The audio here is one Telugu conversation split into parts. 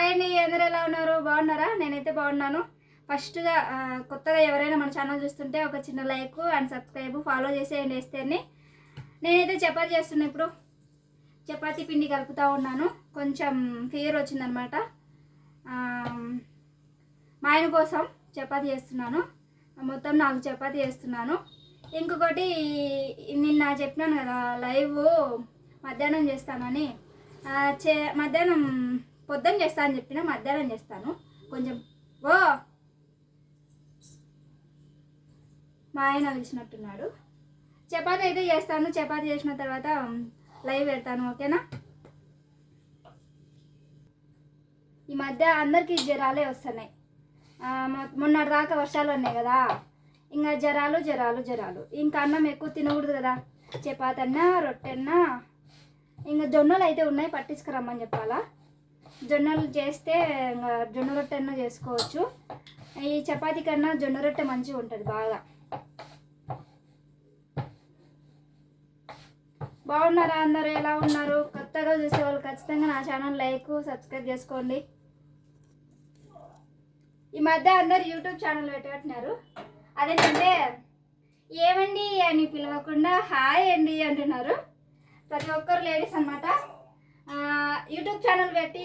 హాయ్ అండి, అందరూ ఎలా ఉన్నారు? బాగున్నారా? నేనైతే బాగున్నాను. ఫస్ట్గా కొత్తగా ఎవరైనా మన ఛానల్ చూస్తుంటే ఒక చిన్న లైక్ అండ్ సబ్స్క్రైబ్ ఫాలో చేసేయండి వేస్తేనే. నేనైతే చపాతీ చేస్తున్నా. ఇప్పుడు చపాతీ పిండి కలుపుతూ ఉన్నాను. కొంచెం ఫీవర్ వచ్చిందనమాట. మా ఆయన కోసం చపాతీ చేస్తున్నాను. మొత్తం 4 చపాతీ చేస్తున్నాను. ఇంకొకటి నిన్న చెప్పినాను కదా లైవ్ మధ్యాహ్నం చేస్తానని. మధ్యాహ్నం పొద్దున్న చేస్తా అని చెప్పిన, మధ్యాహ్నం చేస్తాను. కొంచెం మా ఆయన పిలిచినట్టున్నాడు. చపాతీ అయితే చేస్తాను. చపాతీ చేసిన తర్వాత లైవ్ పెడతాను, ఓకేనా? ఈ మధ్య అందరికీ జ్వరాలే వస్తున్నాయి. మొన్నటి దాకా వర్షాలు ఉన్నాయి కదా, ఇంకా జ్వరాలు. ఇంకా అన్నం ఎక్కువ తినకూడదు కదా. చపాతీ అన్నా రొట్టెన్నా. ఇంకా జొన్నలు అయితే ఉన్నాయి, పట్టించుకురమ్మని చెప్పాలా. జొన్నలు చేస్తే ఇంకా జొన్న రొట్టె అన్నా చేసుకోవచ్చు. ఈ చపాతీ కన్నా జొన్న రొట్టె మంచిగా ఉంటుంది బాగా. బాగున్నారా? అందరూ ఎలా ఉన్నారు? కొత్తగా చూసేవాళ్ళు ఖచ్చితంగా నా ఛానల్ లైక్ సబ్స్క్రైబ్ చేసుకోండి. ఈ మధ్య అందరు యూట్యూబ్ ఛానల్ పెట్టేట్టున్నారు. అదేంటంటే ఏమండి అని పిలవకుండా హాయ్ అండి అంటున్నారు. ప్రతి ఒక్కరు లేడీస్ అనమాట. యూట్యూబ్ ఛానల్ పెట్టి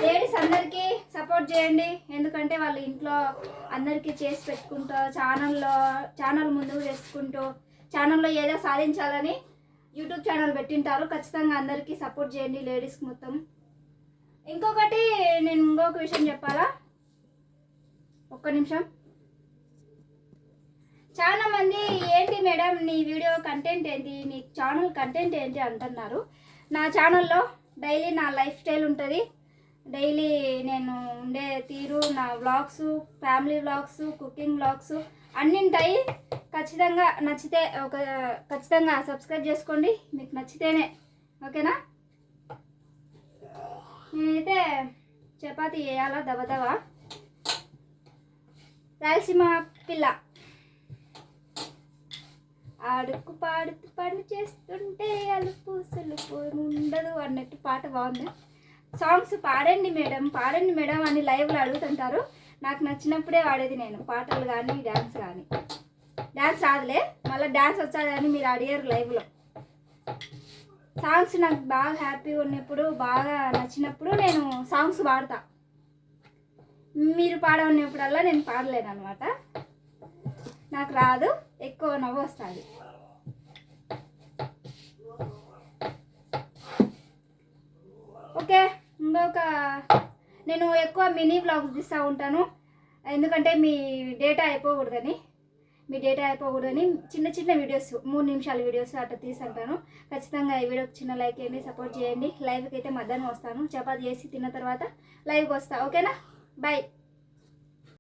లేడీస్ అందరికీ సపోర్ట్ చేయండి. ఎందుకంటే వాళ్ళ ఇంట్లో అందరికీ చేసి పెట్టుకుంటూ ఛానల్ ముందుకు తెచ్చుకుంటూ ఛానల్లో ఏదో సాధించాలని యూట్యూబ్ ఛానల్ పెట్టింటారు. ఖచ్చితంగా అందరికీ సపోర్ట్ చేయండి లేడీస్కి మొత్తం. ఇంకొకటి నేను ఇంకొక విషయం చెప్పాలా, ఒక్క నిమిషం. చాలా మంది ఏంటి మేడం నీ వీడియో కంటెంట్ ఏంటి, నీ ఛానల్ కంటెంట్ ఏంటి అంటున్నారు. నా ఛానల్లో డైలీ నా లైఫ్ స్టైల్ ఉంటుంది. డైలీ నేను ఉండే తీరు, నా vlogs, family vlogs, cooking vlogs అన్నీ ఉంటాయి. ఖచ్చితంగా నచ్చితే ఖచ్చితంగా సబ్స్క్రైబ్ చేసుకోండి, మీకు నచ్చితేనే, ఓకేనా? నేనైతే చపాతీ వేయాలా దబదబా. రాయలసీమ పిల్ల ఆడుకు పాడుతూ పని చేస్తుంటే అలుపు సులుపు ఉండదు అన్నట్టు పాట బాగుంది. సాంగ్స్ పాడండి మేడం అని లైవ్లో అడుగుతుంటారు. నాకు నచ్చినప్పుడే వాడేది నేను, పాటలు కానీ డ్యాన్స్ కానీ. డ్యాన్స్ రాదులే, మళ్ళీ డ్యాన్స్ వచ్చాదని మీరు అడిగారు లైవ్లో. సాంగ్స్ నాకు బాగా హ్యాపీగా ఉన్నప్పుడు, బాగా నచ్చినప్పుడు నేను సాంగ్స్ పాడతా. మీరు పాడన్నప్పుడల్లా నేను పాడలేను అనమాట. నాకు రాదు, ఎక్కువ నవ్వు వస్తుంది. ఓకే, ఇంకొక నేను ఎక్కువ మినీ వ్లాగ్స్ తీస్తూ ఉంటాను. ఎందుకంటే మీ డేటా అయిపోకూడదని చిన్న చిన్న వీడియోస్, 3 నిమిషాల వీడియోస్ అట్లా తీసుకుంటాను. ఖచ్చితంగా ఈ వీడియోకి చిన్న లైక్ చేయండి, సపోర్ట్ చేయండి. లైవ్కి అయితే మధ్యాహ్నం వస్తాను. చపాతీ చేసి తిన్న తర్వాత లైవ్కి వస్తా, ఓకేనా? బాయ్.